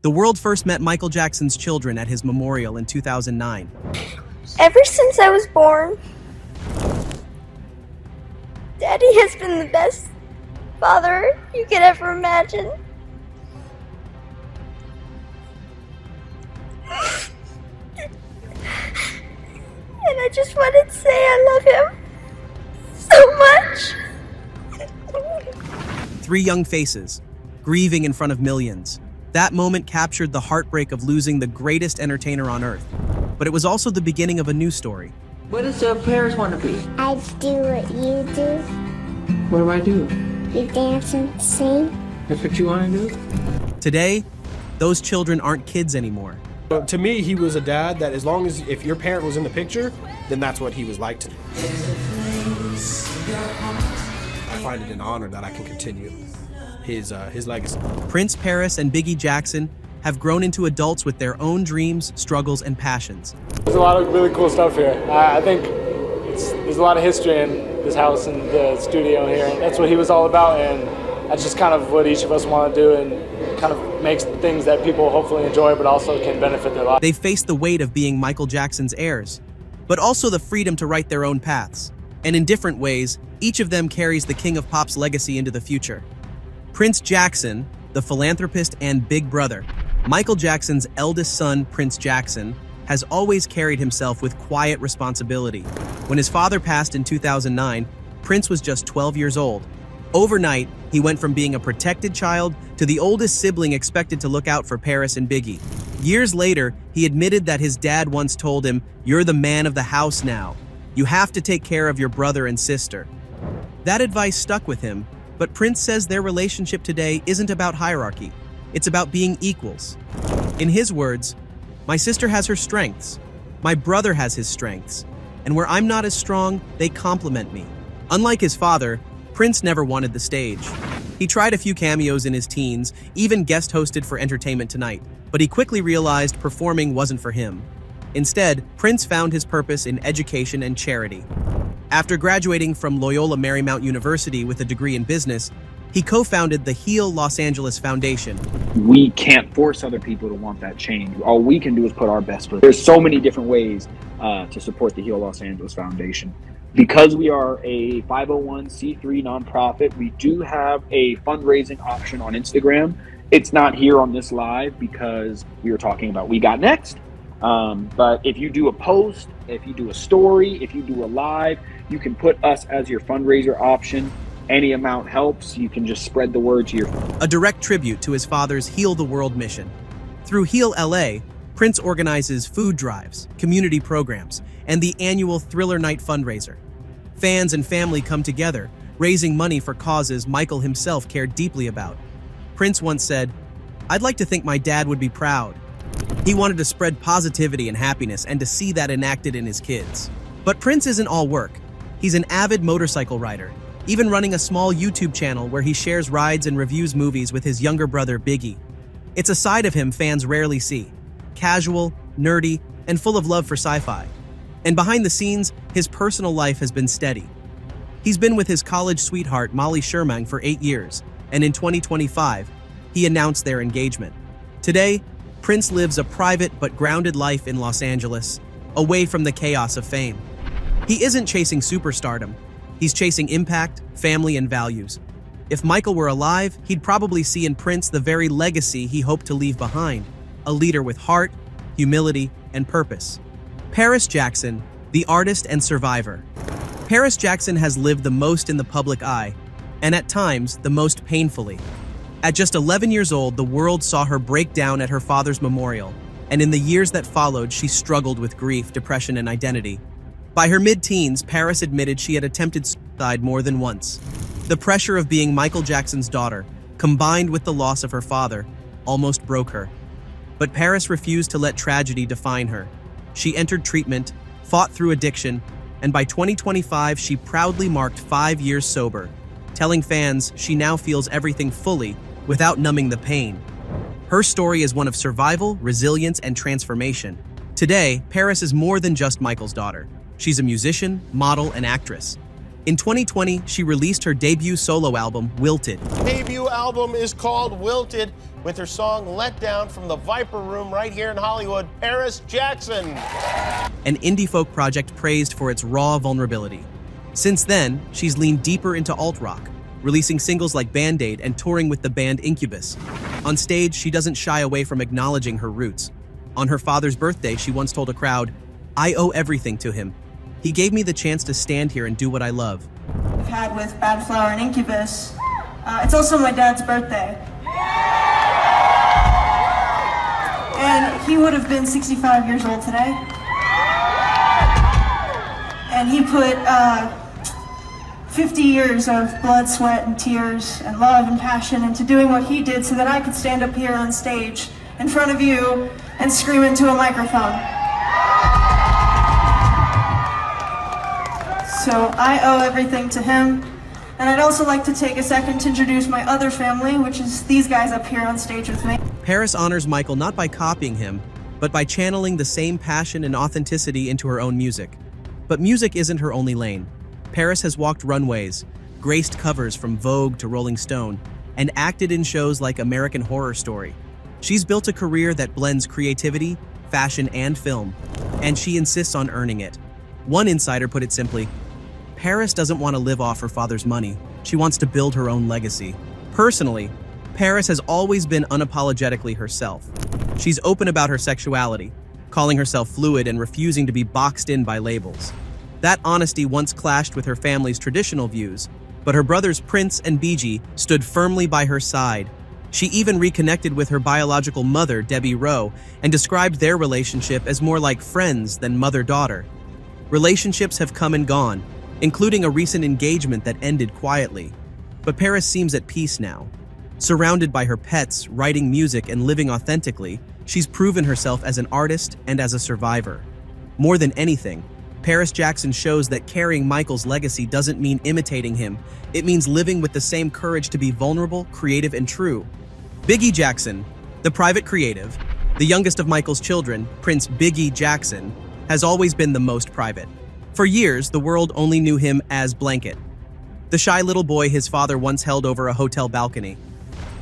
The world first met Michael Jackson's children at his memorial in 2009. Ever since I was born, Daddy has been the best father you could ever imagine. And I just wanted to say I love him so much. Three young faces, grieving in front of millions. That moment captured the heartbreak of losing the greatest entertainer on earth. But it was also the beginning of a new story. What does Paris want to be? I do what you do. What do I do? You dance and sing. That's what you want to do? Today, those children aren't kids anymore. To me, he was a dad that as long as if your parent was in the picture, then that's what he was like to me. I find it an honor that I can continue his legacy. Prince Paris and Bigi Jackson have grown into adults with their own dreams, struggles, and passions. There's a lot of really cool stuff here. I think there's a lot of history in this house and the studio here, and that's what he was all about, and that's just kind of what each of us want to do, and kind of makes things that people hopefully enjoy but also can benefit their lives. They face the weight of being Michael Jackson's heirs, but also the freedom to write their own paths. And in different ways, each of them carries the King of Pop's legacy into the future. Prince Jackson, the philanthropist and big brother, Michael Jackson's eldest son, Prince Jackson, has always carried himself with quiet responsibility. When his father passed in 2009, Prince was just 12 years old. Overnight, he went from being a protected child to the oldest sibling expected to look out for Paris and Biggie. Years later, he admitted that his dad once told him, "You're the man of the house now. You have to take care of your brother and sister." That advice stuck with him, but Prince says their relationship today isn't about hierarchy. It's about being equals. In his words, "My sister has her strengths. My brother has his strengths. And where I'm not as strong, they complement me." Unlike his father, Prince never wanted the stage. He tried a few cameos in his teens, even guest hosted for Entertainment Tonight, but he quickly realized performing wasn't for him. Instead, Prince found his purpose in education and charity. After graduating from Loyola Marymount University with a degree in business, he co-founded the Heal Los Angeles Foundation. We can't force other people to want that change. All we can do is put our best foot. There's so many different ways to support the Heal Los Angeles Foundation. Because we are a 501c3 nonprofit, we do have a fundraising option on Instagram. It's not here on this live because we were talking about We Got Next. But if you do a post, if you do a story, if you do a live, you can put us as your fundraiser option. Any amount helps. You can just spread the word to your... A direct tribute to his father's Heal the World mission. Through Heal LA, Prince organizes food drives, community programs, and the annual Thriller Night fundraiser. Fans and family come together, raising money for causes Michael himself cared deeply about. Prince once said, "I'd like to think my dad would be proud." He wanted to spread positivity and happiness and to see that enacted in his kids. But Prince isn't all work. He's an avid motorcycle rider, even running a small YouTube channel where he shares rides and reviews movies with his younger brother, Biggie. It's a side of him fans rarely see. Casual, nerdy, and full of love for sci-fi. And behind the scenes, his personal life has been steady. He's been with his college sweetheart, Molly Shermang, for 8 years, and in 2025, he announced their engagement. Today, Prince lives a private but grounded life in Los Angeles, away from the chaos of fame. He isn't chasing superstardom. He's chasing impact, family, and values. If Michael were alive, he'd probably see in Prince the very legacy he hoped to leave behind, a leader with heart, humility, and purpose. Paris Jackson, the artist and survivor. Paris Jackson has lived the most in the public eye, and at times, the most painfully. At just 11 years old, the world saw her break down at her father's memorial, and in the years that followed, she struggled with grief, depression, and identity. By her mid-teens, Paris admitted she had attempted suicide more than once. The pressure of being Michael Jackson's daughter, combined with the loss of her father, almost broke her. But Paris refused to let tragedy define her. She entered treatment, fought through addiction, and by 2025, she proudly marked 5 years sober, telling fans she now feels everything fully without numbing the pain. Her story is one of survival, resilience, and transformation. Today, Paris is more than just Michael's daughter. She's a musician, model, and actress. In 2020, she released her debut solo album, Wilted. Debut album is called Wilted. with her song Let Down from the Viper Room right here in Hollywood, Paris Jackson. An indie folk project praised for its raw vulnerability. Since then, she's leaned deeper into alt-rock, releasing singles like Band-Aid and touring with the band Incubus. On stage, she doesn't shy away from acknowledging her roots. On her father's birthday, she once told a crowd, "I owe everything to him. He gave me the chance to stand here and do what I love." I've had with Bad Flower and Incubus. It's also my dad's birthday. And he would have been 65 years old today. And he put 50 years of blood, sweat, and tears, and love and passion into doing what he did so that I could stand up here on stage in front of you and scream into a microphone. So I owe everything to him. And I'd also like to take a second to introduce my other family, which is these guys up here on stage with me. Paris honors Michael not by copying him, but by channeling the same passion and authenticity into her own music. But music isn't her only lane. Paris has walked runways, graced covers from Vogue to Rolling Stone, and acted in shows like American Horror Story. She's built a career that blends creativity, fashion, and film, and she insists on earning it. One insider put it simply, Paris doesn't want to live off her father's money. She wants to build her own legacy. Personally, Paris has always been unapologetically herself. She's open about her sexuality, calling herself fluid and refusing to be boxed in by labels. That honesty once clashed with her family's traditional views, but her brothers Prince and Bigi stood firmly by her side. She even reconnected with her biological mother, Debbie Rowe, and described their relationship as more like friends than mother-daughter. Relationships have come and gone, including a recent engagement that ended quietly. But Paris seems at peace now. Surrounded by her pets, writing music, and living authentically, she's proven herself as an artist and as a survivor. More than anything, Paris Jackson shows that carrying Michael's legacy doesn't mean imitating him. It means living with the same courage to be vulnerable, creative, and true. Bigi Jackson, the private creative, the youngest of Michael's children, Prince Bigi Jackson, has always been the most private. For years, the world only knew him as Blanket, the shy little boy his father once held over a hotel balcony.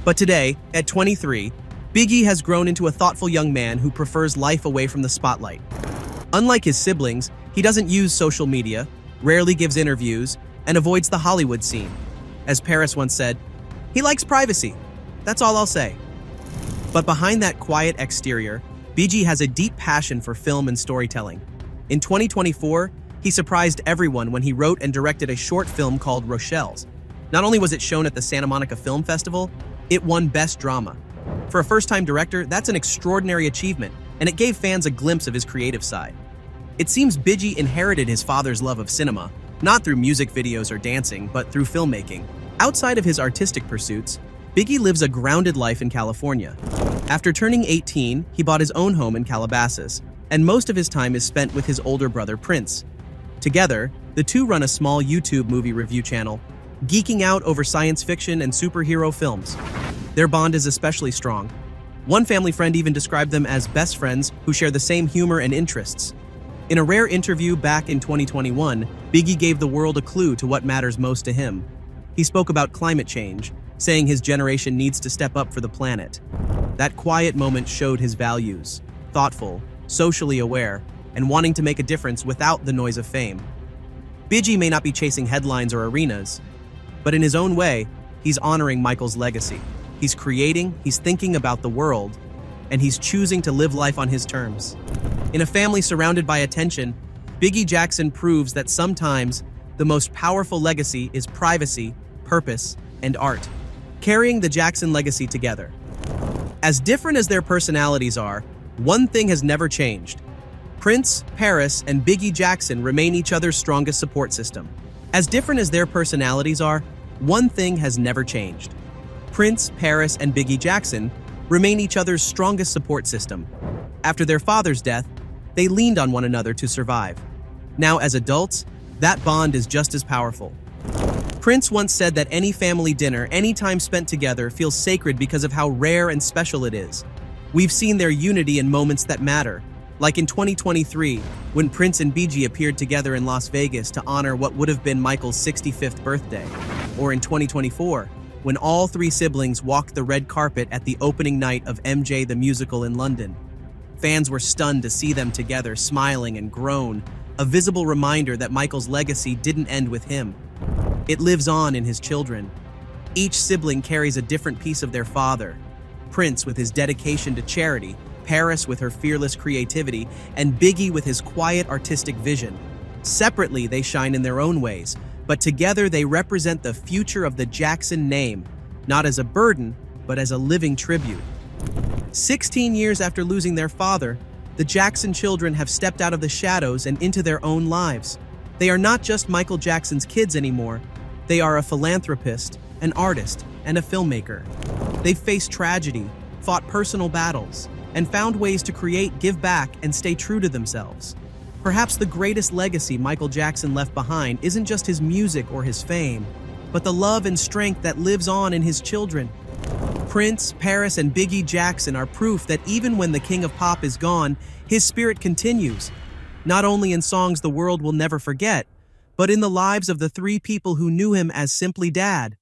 But today, at 23, Bigi has grown into a thoughtful young man who prefers life away from the spotlight. Unlike his siblings, he doesn't use social media, rarely gives interviews, and avoids the Hollywood scene. As Paris once said, he likes privacy. That's all I'll say. But behind that quiet exterior, Bigi has a deep passion for film and storytelling. In 2024, he surprised everyone when he wrote and directed a short film called Rochelle's. Not only was it shown at the Santa Monica Film Festival, it won Best Drama. For a first-time director, that's an extraordinary achievement, and it gave fans a glimpse of his creative side. It seems Bigi inherited his father's love of cinema, not through music videos or dancing, but through filmmaking. Outside of his artistic pursuits, Bigi lives a grounded life in California. After turning 18, he bought his own home in Calabasas, and most of his time is spent with his older brother Prince. Together, the two run a small YouTube movie review channel, geeking out over science fiction and superhero films. Their bond is especially strong. One family friend even described them as best friends who share the same humor and interests. In a rare interview back in 2021, Bigi gave the world a clue to what matters most to him. He spoke about climate change, saying his generation needs to step up for the planet. That quiet moment showed his values: thoughtful, socially aware, and wanting to make a difference without the noise of fame. Bigi may not be chasing headlines or arenas, but in his own way, he's honoring Michael's legacy. He's creating, he's thinking about the world, and he's choosing to live life on his terms. In a family surrounded by attention, Bigi Jackson proves that sometimes the most powerful legacy is privacy, purpose, and art. Carrying the Jackson legacy together. As different as their personalities are, one thing has never changed. Prince, Paris, and Bigi Jackson remain each other's strongest support system. As different as their personalities are, one thing has never changed. Prince, Paris, and Bigi Jackson remain each other's strongest support system. After their father's death, they leaned on one another to survive. Now, as adults, that bond is just as powerful. Prince once said that any family dinner, any time spent together, feels sacred because of how rare and special it is. We've seen their unity in moments that matter, like in 2023, when Prince and Bigi appeared together in Las Vegas to honor what would have been Michael's 65th birthday, or in 2024, when all three siblings walked the red carpet at the opening night of MJ the Musical in London. Fans were stunned to see them together, smiling and groan, a visible reminder that Michael's legacy didn't end with him. It lives on in his children. Each sibling carries a different piece of their father. Prince with his dedication to charity, Paris with her fearless creativity, and Biggie with his quiet artistic vision. Separately, they shine in their own ways, but together they represent the future of the Jackson name, not as a burden, but as a living tribute. 16 years after losing their father, the Jackson children have stepped out of the shadows and into their own lives. They are not just Michael Jackson's kids anymore. They are a philanthropist, an artist, and a filmmaker. They've faced tragedy, fought personal battles, and found ways to create, give back, and stay true to themselves. Perhaps the greatest legacy Michael Jackson left behind isn't just his music or his fame, but the love and strength that lives on in his children. Prince, Paris, and Bigi Jackson are proof that even when the king of pop is gone, his spirit continues, not only in songs the world will never forget, but in the lives of the three people who knew him as simply Dad.